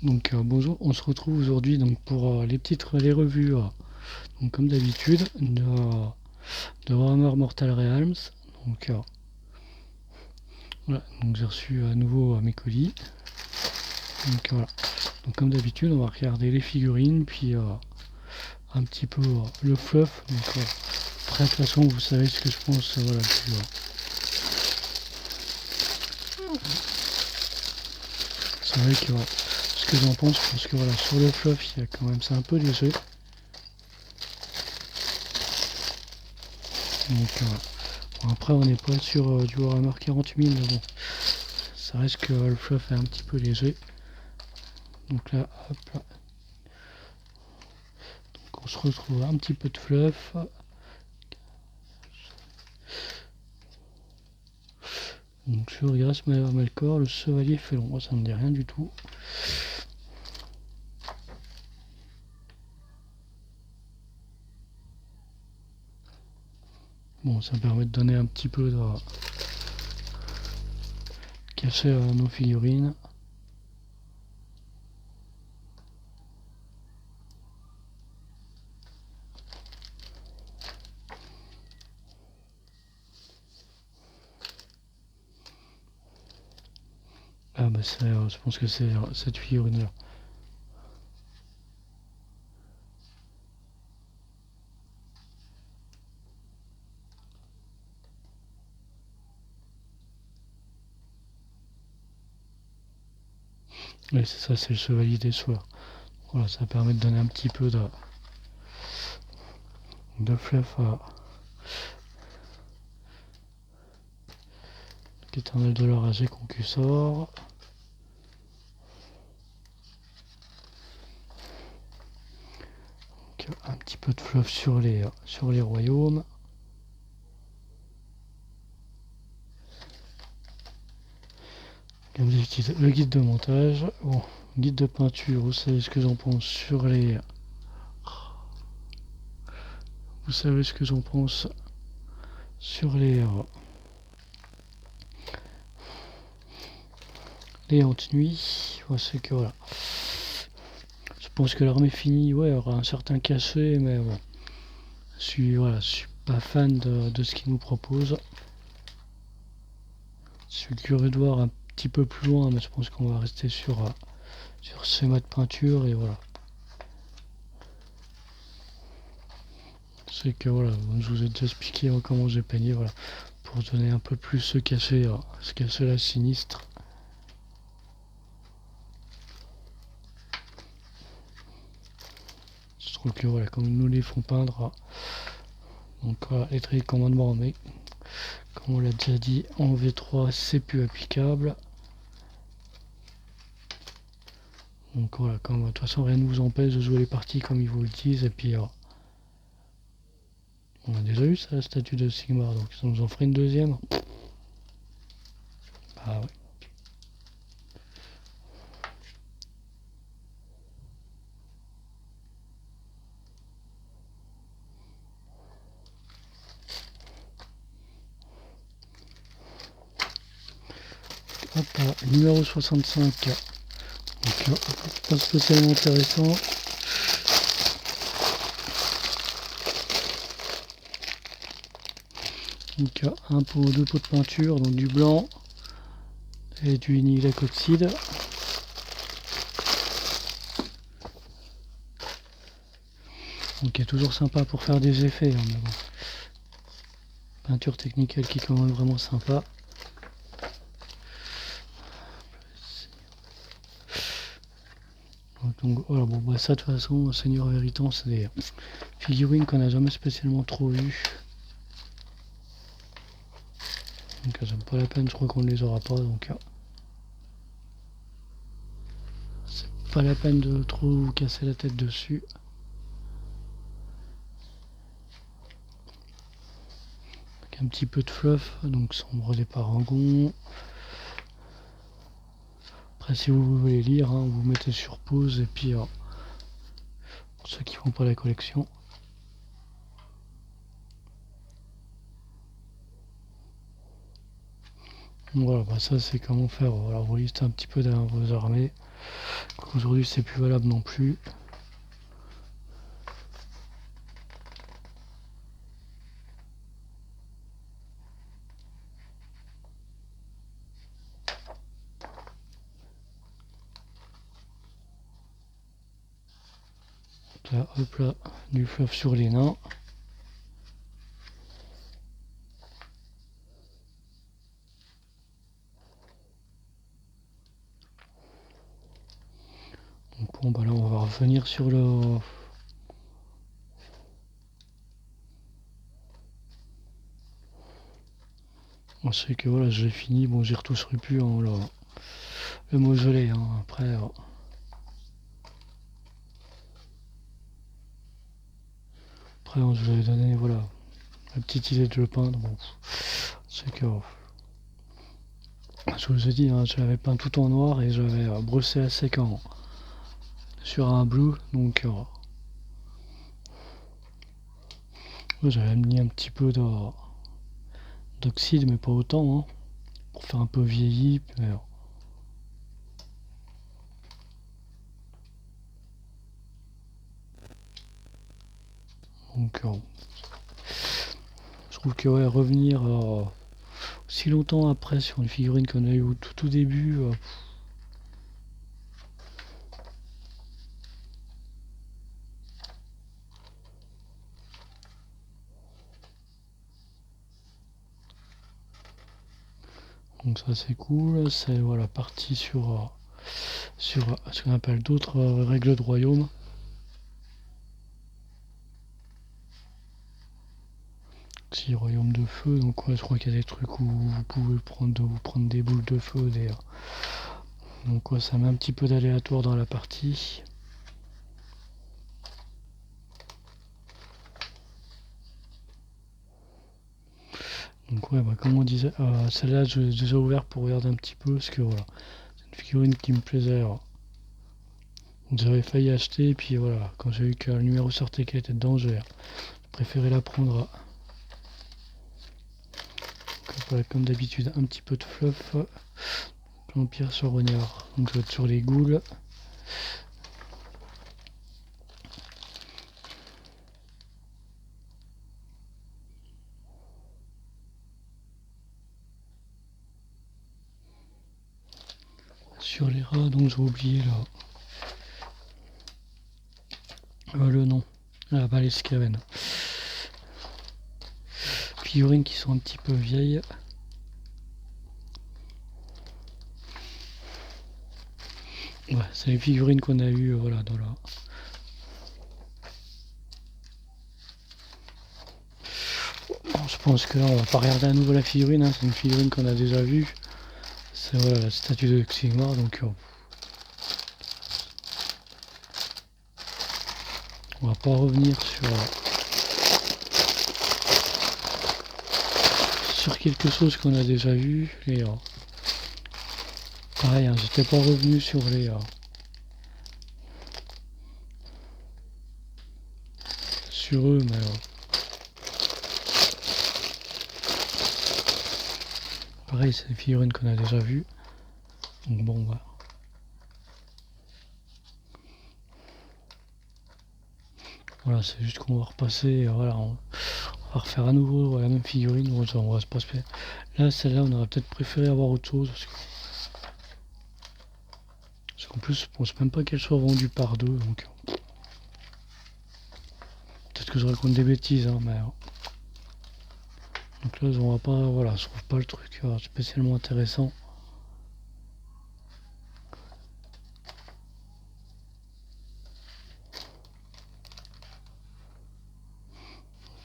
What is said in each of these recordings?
Donc bonjour, on se retrouve aujourd'hui donc pour les revues donc comme d'habitude de Warhammer Mortal Realms. Donc voilà, donc j'ai reçu à nouveau mes colis. Donc voilà. Donc comme d'habitude, on va regarder les figurines puis un petit peu le fluff. Donc après de toute façon, vous savez ce que je pense voilà puis, c'est vrai que ce que j'en pense, je pense que voilà, sur le fluff, il y a quand même c'est un peu léger. Donc bon, après on n'est pas sur du Warhammer 40 000 mais bon, ça reste que le fluff est un petit peu léger. Donc là, hop là. Donc on se retrouve un petit peu de fluff. Donc sur Gras Melkor, le chevalier félon, moi ça me dit rien du tout. Bon, ça permet de donner un petit peu de cachet à nos figurines. Ah bah c'est, je pense que c'est cette figurine là. Oui c'est ça, c'est le chevalier des soirs. Voilà, ça permet de donner un petit peu de fluff à l'éternel de l'orage concussor. Un petit peu de fluff sur les royaumes. Comme d'habitude, le guide de montage. Bon, guide de peinture, vous savez ce que j'en pense sur les. Vous savez ce que j'en pense sur les hantes-nuits. Ouais, c'est que voilà. Je pense que l'armée finie, ouais, aura un certain cachet, mais bon. Je suis pas fan de ce qu'il nous propose. Je suis curieux de voir un petit peu plus loin, mais je pense qu'on va rester sur ce schéma de peinture et voilà. C'est que voilà, je vous ai déjà expliqué comment j'ai peigné, voilà, pour donner un peu plus ce cachet-là sinistre. Je trouve que voilà, comme ils nous les font peindre, donc voilà, les traits de commandement, mais comme on l'a déjà dit, en V3 c'est plus applicable. Donc voilà, comme de toute façon rien ne vous empêche de jouer les parties comme ils vous le disent, et puis on a déjà eu ça, la statue de Sigmar, donc ça nous en ferait une deuxième. Ah ouais. Hop là, numéro 65. Donc pas spécialement intéressant. Donc un pot, deux pots de peinture, donc du blanc et du vinyle oxyde. Donc est toujours sympa pour faire des effets, hein, mais bon. Peinture technicale qui est quand même vraiment sympa. Donc voilà, bon bah ça de toute façon, Seigneur Véritan, c'est des figurines qu'on n'a jamais spécialement trop vues. Donc c'est pas la peine, je crois qu'on ne les aura pas, donc c'est pas la peine de trop vous casser la tête dessus. Avec un petit peu de fluff, donc sombre des parangons. Après si vous voulez lire, hein, vous mettez sur pause et puis pour ceux qui font pas la collection. Voilà, bah ça c'est comment faire. Alors vous listez un petit peu derrière vos armées. Aujourd'hui c'est plus valable non plus. Là, hop là, du fluff sur les nains. Donc bon bah là on va revenir sur le... On sait que voilà, j'ai fini, bon j'y retoucherai plus hein, le mausolée hein. Après on je vous avais donné voilà la petite idée de le peindre. Bon, c'est que je vous ai dit, hein, je l'avais peint tout en noir et j'avais brossé à sec sur un bleu, donc j'avais mis un petit peu d'oxyde, mais pas autant, hein, pour faire un peu vieilli. Mais, donc je trouve que ouais, revenir si longtemps après sur une figurine qu'on a eu au tout début, donc ça c'est cool. C'est voilà parti sur ce qu'on appelle d'autres règles de royaume. Si royaume de feu, donc ouais, je crois qu'il y a des trucs où vous pouvez prendre des boules de feu, donc ouais, ça met un petit peu d'aléatoire dans la partie. Donc ouais, bah, comme on disait, celle-là j'ai déjà ouvert pour regarder un petit peu, parce que voilà, c'est une figurine qui me plaisait. J'avais failli acheter, et puis voilà, quand j'ai vu que le numéro sortait qu'elle était dedans, j'ai préféré la prendre. Donc, voilà, comme d'habitude, un petit peu de fluff. L'Empire sur Rognard, donc je vais être sur les ghouls. Sur les rats, donc j'ai oublié là. Le nom. La Valescaven. Figurines qui sont un petit peu vieilles. Ouais, c'est les figurines qu'on a eues voilà, dans la... Bon, je pense que là on va pas regarder à nouveau la figurine, hein. C'est une figurine qu'on a déjà vue. C'est voilà, la statue de Xigmar, donc on va pas revenir sur quelque chose qu'on a déjà vu. Et pareil, hein, j'étais pas revenu sur sur eux, mais pareil, c'est des figurines qu'on a déjà vues. Donc bon, voilà. Voilà, c'est juste qu'on va repasser, voilà, on va refaire à nouveau la même figurine. Bon, ça, on va se passer. Là, celle-là, on aurait peut-être préféré avoir autre chose. Parce qu'en plus, je pense même pas qu'elle soit vendue par deux. Donc peut-être que je raconte des bêtises, hein, mais donc là, on va pas, voilà, je trouve pas le truc spécialement intéressant.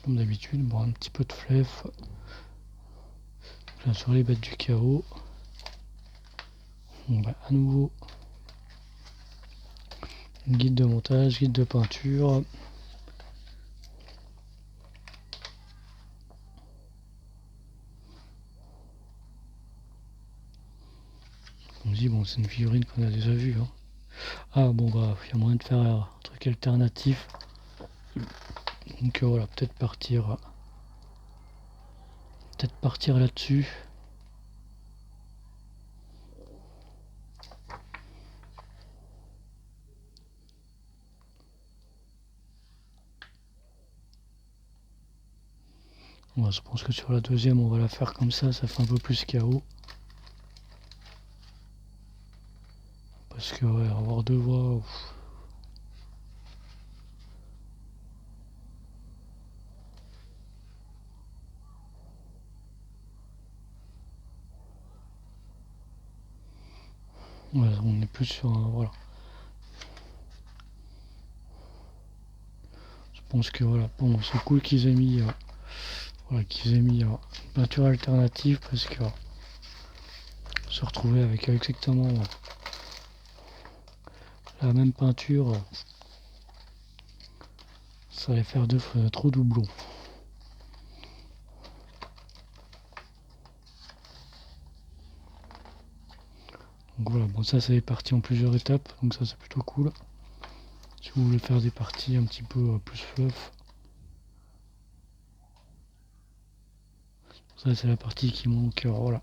Comme d'habitude, bon, un petit peu de fluff. Là, sur les bêtes du chaos. Bon, bah, à nouveau, guide de montage, guide de peinture. On dit, bon, c'est une figurine qu'on a déjà vue. Hein. Ah, bon, bah, il y a moyen de faire un truc alternatif. Donc voilà, peut-être partir là-dessus. Ouais, je pense que sur la deuxième on va la faire comme ça fait un peu plus chaos. Parce que ouais, avoir deux voix. Ouais, on est plus sur un. Voilà. Je pense que voilà, bon, c'est cool qu'ils aient mis, une peinture alternative parce que se retrouver avec exactement la même peinture, ça allait faire trop doublon. Donc voilà, bon ça c'est parti en plusieurs étapes, donc ça c'est plutôt cool. Si vous voulez faire des parties un petit peu plus fluff. Ça c'est la partie qui manque, voilà.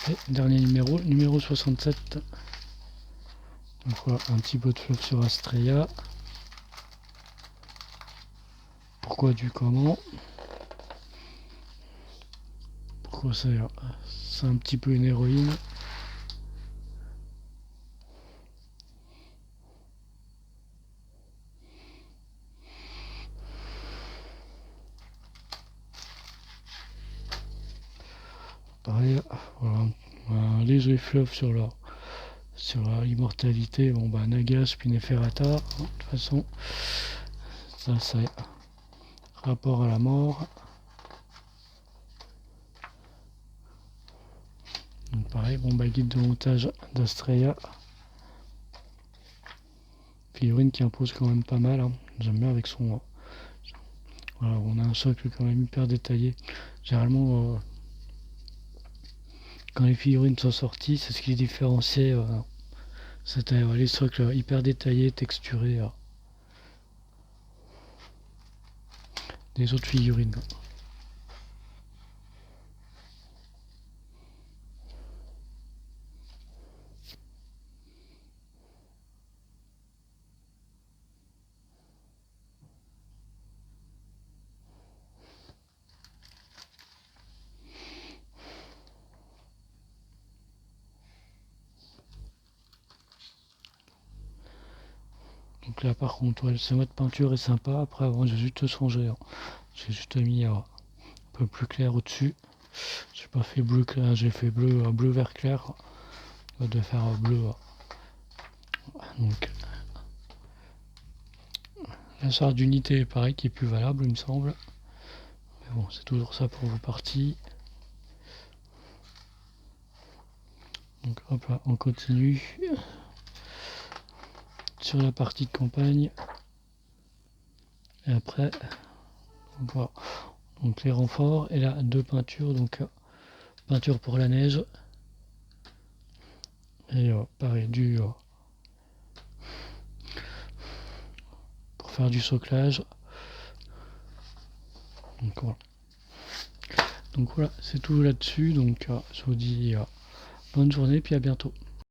Et dernier numéro 67. Donc voilà, un petit peu de fluff sur Astrea. Pourquoi du comment? Pourquoi c'est un petit peu une héroïne? Pareil, voilà, un léger fluff sur l'immortalité. Bon bah Nagas puis Neferata, de toute façon, ça c'est rapport à la mort. Donc pareil, bon bah guide de montage d'Astrea. Figurine qui impose quand même pas mal, hein. J'aime bien avec son. Voilà, on a un socle quand même hyper détaillé. Généralement, quand les figurines sont sorties, c'est ce qui les différenciait. C'était les socles hyper détaillés, texturés des autres figurines. Donc là par contre, ouais, ce mode peinture est sympa. Après avant j'ai juste changé, hein. J'ai juste mis un peu plus clair au-dessus. J'ai pas fait bleu clair, j'ai fait bleu vert clair. De faire bleu. Donc la sorte d'unité est pareil qui est plus valable il me semble. Mais bon, c'est toujours ça pour vos parties. Donc hop là, on continue sur la partie de campagne. Et après, on voit donc les renforts et là deux peintures, donc peinture pour la neige et pareil pour faire du soclage. Donc voilà, c'est tout là-dessus. Donc je vous dis bonne journée puis à bientôt.